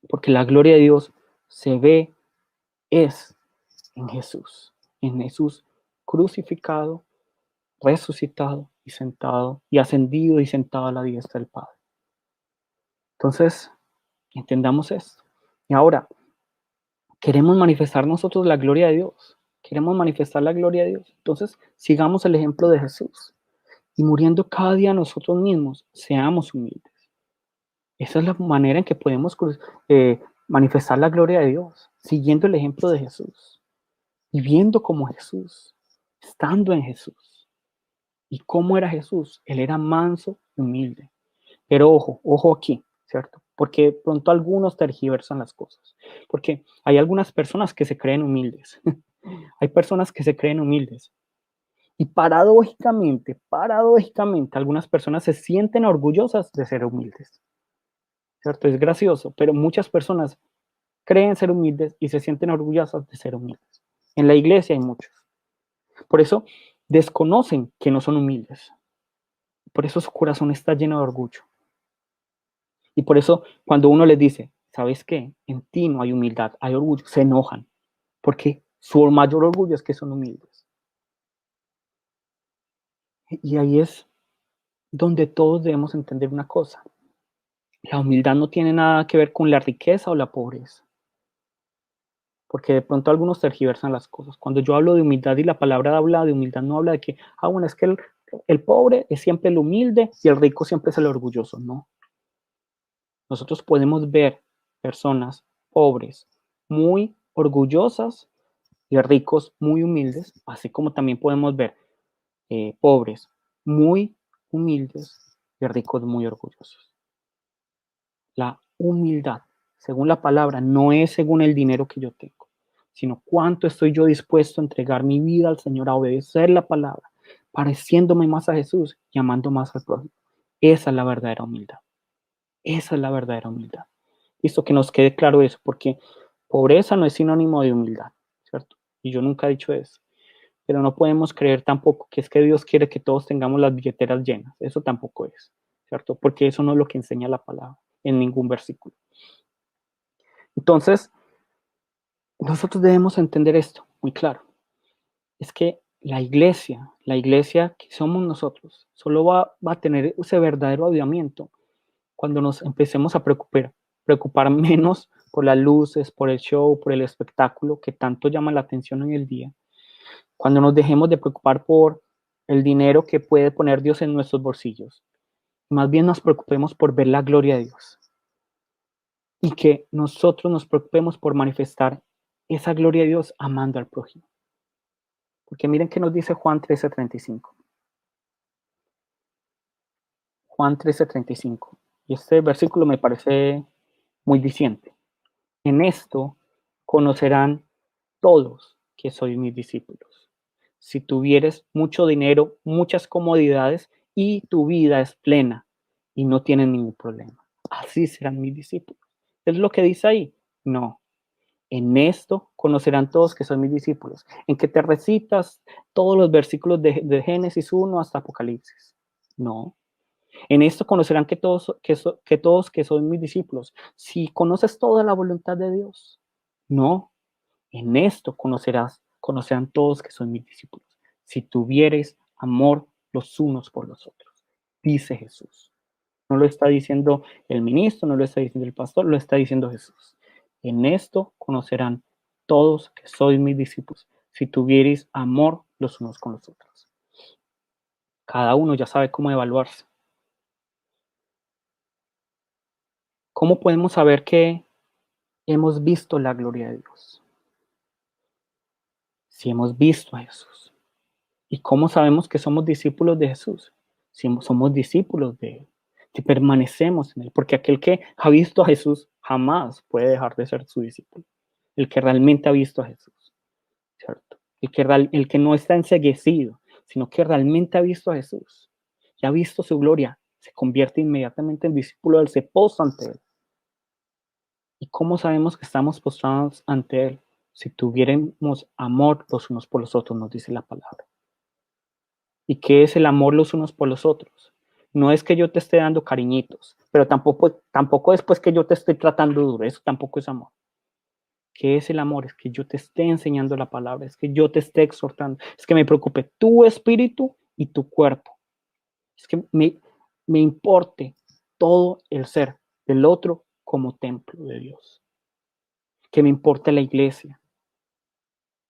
Porque la gloria de Dios se ve, es en Jesús. en Jesús crucificado, resucitado y sentado y ascendido y sentado a la diestra del Padre. Entonces, entendamos esto. Y ahora, queremos manifestar nosotros la gloria de Dios. Queremos manifestar la gloria de Dios. Entonces, sigamos el ejemplo de Jesús. Y muriendo cada día nosotros mismos, seamos humildes. Esa es la manera en que podemos manifestar la gloria de Dios, siguiendo el ejemplo de Jesús, viviendo como Jesús, estando en Jesús. ¿Y cómo era Jesús? Él era manso y humilde. Pero ojo aquí, ¿cierto? Porque pronto algunos tergiversan las cosas. Porque hay algunas personas que se creen humildes. Hay personas que se creen humildes. Y paradójicamente, algunas personas se sienten orgullosas de ser humildes. ¿Cierto? Es gracioso, pero muchas personas creen ser humildes y se sienten orgullosas de ser humildes. En la iglesia hay muchos. Por eso desconocen que no son humildes. Por eso su corazón está lleno de orgullo. Y por eso cuando uno les dice, ¿sabes qué? En ti no hay humildad, hay orgullo, se enojan. Porque su mayor orgullo es que son humildes. Y ahí es donde todos debemos entender una cosa. La humildad no tiene nada que ver con la riqueza o la pobreza. Porque de pronto algunos tergiversan las cosas. Cuando yo hablo de humildad y la palabra habla de humildad, no habla de que, bueno, es que el pobre es siempre el humilde y el rico siempre es el orgulloso. No. Nosotros podemos ver personas pobres muy orgullosas y ricos muy humildes, así como también podemos ver pobres muy humildes y ricos muy orgullosos. La humildad, según la palabra, no es según el dinero que yo tengo, sino cuánto estoy yo dispuesto a entregar mi vida al Señor, a obedecer la palabra, pareciéndome más a Jesús y amando más al prójimo. Esa es la verdadera humildad. Esa es la verdadera humildad. Listo, que nos quede claro eso, porque pobreza no es sinónimo de humildad, ¿cierto? Y yo nunca he dicho eso. Pero no podemos creer tampoco que es que Dios quiere que todos tengamos las billeteras llenas. Eso tampoco es, ¿cierto? Porque eso no es lo que enseña la palabra en ningún versículo. Entonces, nosotros debemos entender esto muy claro. Es que la iglesia que somos nosotros, solo va a tener ese verdadero avivamiento cuando nos empecemos a preocupar menos por las luces, por el show, por el espectáculo que tanto llama la atención en el día. Cuando nos dejemos de preocupar por el dinero que puede poner Dios en nuestros bolsillos. Más bien nos preocupemos por ver la gloria de Dios. Y que nosotros nos preocupemos por manifestar esa gloria de Dios amando al prójimo. Porque miren qué nos dice Juan 13:35. Juan 13:35. Y este versículo me parece muy diciente. En esto conocerán todos que sois mis discípulos. Si tuvieres mucho dinero, muchas comodidades y tu vida es plena y no tienes ningún problema. Así serán mis discípulos. ¿Es lo que dice ahí? No. En esto conocerán todos que son mis discípulos. En que te recitas todos los versículos de Génesis 1 hasta Apocalipsis. No. En esto conocerán que todos que son mis discípulos. Si conoces toda la voluntad de Dios. No. En esto conocerán todos que son mis discípulos. Si tuvieres amor los unos por los otros. Dice Jesús. No lo está diciendo el ministro, no lo está diciendo el pastor, lo está diciendo Jesús. En esto conocerán todos que sois mis discípulos, si tuviereis amor los unos con los otros. Cada uno ya sabe cómo evaluarse. ¿Cómo podemos saber que hemos visto la gloria de Dios? Si hemos visto a Jesús. ¿Y cómo sabemos que somos discípulos de Jesús? Si somos discípulos de Él, si permanecemos en Él, porque aquel que ha visto a Jesús jamás puede dejar de ser su discípulo. El que realmente ha visto a Jesús, ¿cierto? El que no está enceguecido, sino que realmente ha visto a Jesús y ha visto su gloria, se convierte inmediatamente en discípulo de Él, se posa ante Él. ¿Y cómo sabemos que estamos postrados ante Él? Si tuviéramos amor los unos por los otros, nos dice la palabra. ¿Y qué es el amor los unos por los otros? No es que yo te esté dando cariñitos, pero tampoco es pues que yo te estoy tratando duro, eso tampoco es amor. ¿Qué es el amor? Es que yo te esté enseñando la palabra, es que yo te esté exhortando, es que me preocupe tu espíritu y tu cuerpo. Es que me importe todo el ser del otro como templo de Dios. Que me importe la iglesia.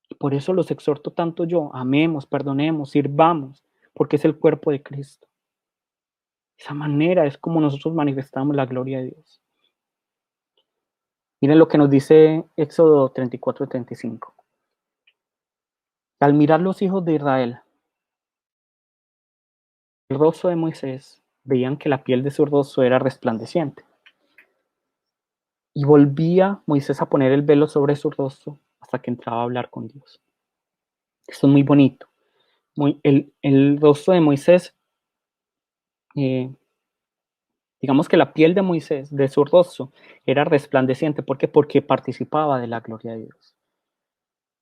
Y por eso los exhorto tanto yo. Amemos, perdonemos, sirvamos, porque es el cuerpo de Cristo. De esa manera es como nosotros manifestamos la gloria de Dios. Miren lo que nos dice Éxodo 34-35. Al mirar los hijos de Israel, el rostro de Moisés, veían que la piel de su rostro era resplandeciente. Y volvía Moisés a poner el velo sobre su rostro hasta que entraba a hablar con Dios. Esto es muy bonito. El rostro de Moisés, digamos que la piel de Moisés, de su rostro, era resplandeciente. ¿Por qué? Porque participaba de la gloria de Dios.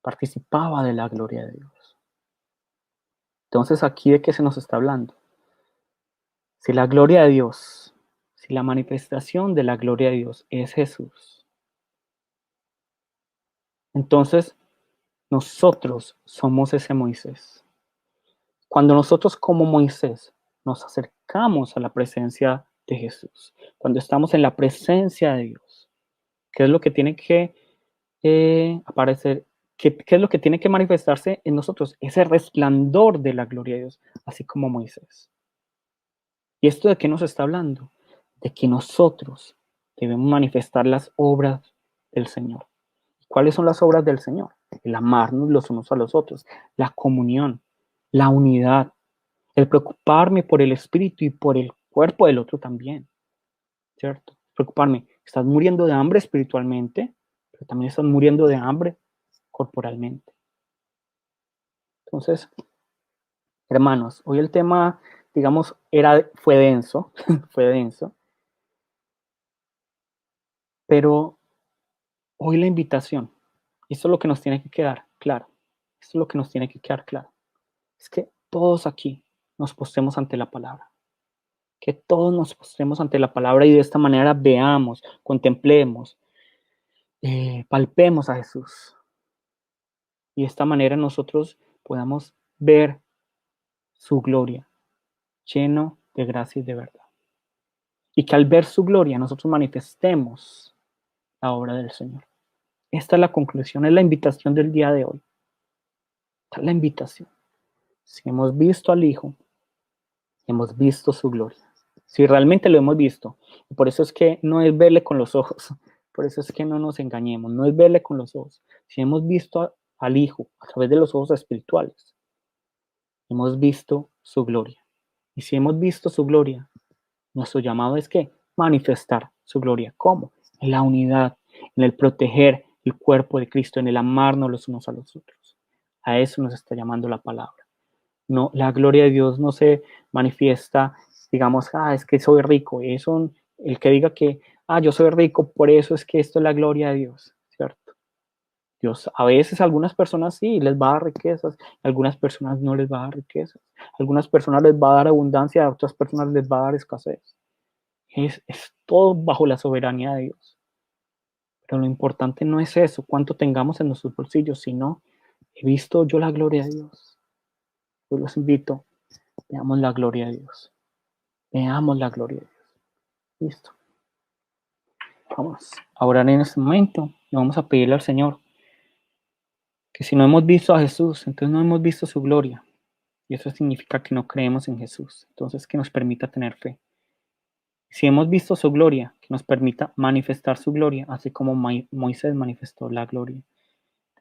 Participaba de la gloria de Dios. Entonces, ¿aquí de qué se nos está hablando? Si la gloria de Dios, si la manifestación de la gloria de Dios es Jesús, entonces nosotros somos ese Moisés. Cuando nosotros como Moisés nos acercamos a la presencia de Jesús, cuando estamos en la presencia de Dios, ¿qué es lo que tiene que aparecer? ¿Qué es lo que tiene que manifestarse en nosotros? Ese resplandor de la gloria de Dios, así como Moisés. ¿Y esto de qué nos está hablando? De que nosotros debemos manifestar las obras del Señor. ¿Cuáles son las obras del Señor? El amarnos los unos a los otros, la comunión, la unidad, el preocuparme por el espíritu y por el cuerpo del otro también, ¿cierto? Preocuparme, estás muriendo de hambre espiritualmente, pero también estás muriendo de hambre corporalmente. Entonces, hermanos, hoy el tema, digamos, fue denso, fue denso, pero hoy la invitación, esto es lo que nos tiene que quedar claro, esto es lo que nos tiene que quedar claro, es que todos aquí nos postemos ante la palabra, que todos nos postremos ante la palabra y de esta manera veamos, contemplemos, palpemos a Jesús. Y de esta manera nosotros podamos ver su gloria, lleno de gracia y de verdad. Y que al ver su gloria nosotros manifestemos la obra del Señor. Esta es la conclusión, es la invitación del día de hoy. Esta es la invitación. Si hemos visto al Hijo, hemos visto su gloria. Si realmente lo hemos visto. Y por eso es que no es verle con los ojos. Por eso es que no nos engañemos. No es verle con los ojos. Si hemos visto al Hijo a través de los ojos espirituales, hemos visto su gloria. Y si hemos visto su gloria, nuestro llamado es que manifestar su gloria. ¿Cómo? En la unidad, en el proteger el cuerpo de Cristo, en el amarnos los unos a los otros. A eso nos está llamando la palabra. No, la gloria de Dios no se manifiesta, digamos, es que soy rico. Eso, el que diga que, yo soy rico, por eso es que esto es la gloria de Dios, ¿cierto? Dios, a veces a algunas personas sí les va a dar riquezas, a algunas personas no les va a dar riquezas, a algunas personas les va a dar abundancia, a otras personas les va a dar escasez. Es todo bajo la soberanía de Dios. Pero lo importante no es eso, cuánto tengamos en nuestros bolsillos, sino he visto yo la gloria de Dios. Yo los invito, veamos la gloria de Dios. Veamos la gloria de Dios. Listo. Vamos a orar en este momento y vamos a pedirle al Señor que si no hemos visto a Jesús, entonces no hemos visto su gloria. Y eso significa que no creemos en Jesús. Entonces que nos permita tener fe. Si hemos visto su gloria, que nos permita manifestar su gloria, así como Moisés manifestó la gloria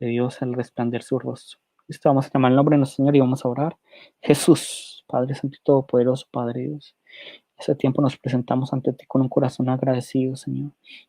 de Dios al resplandecer su rostro. Listo, vamos a llamar el nombre de nuestro Señor y vamos a orar. Jesús, Padre Santo y Todopoderoso, Padre Dios. Ese tiempo nos presentamos ante ti con un corazón agradecido, Señor.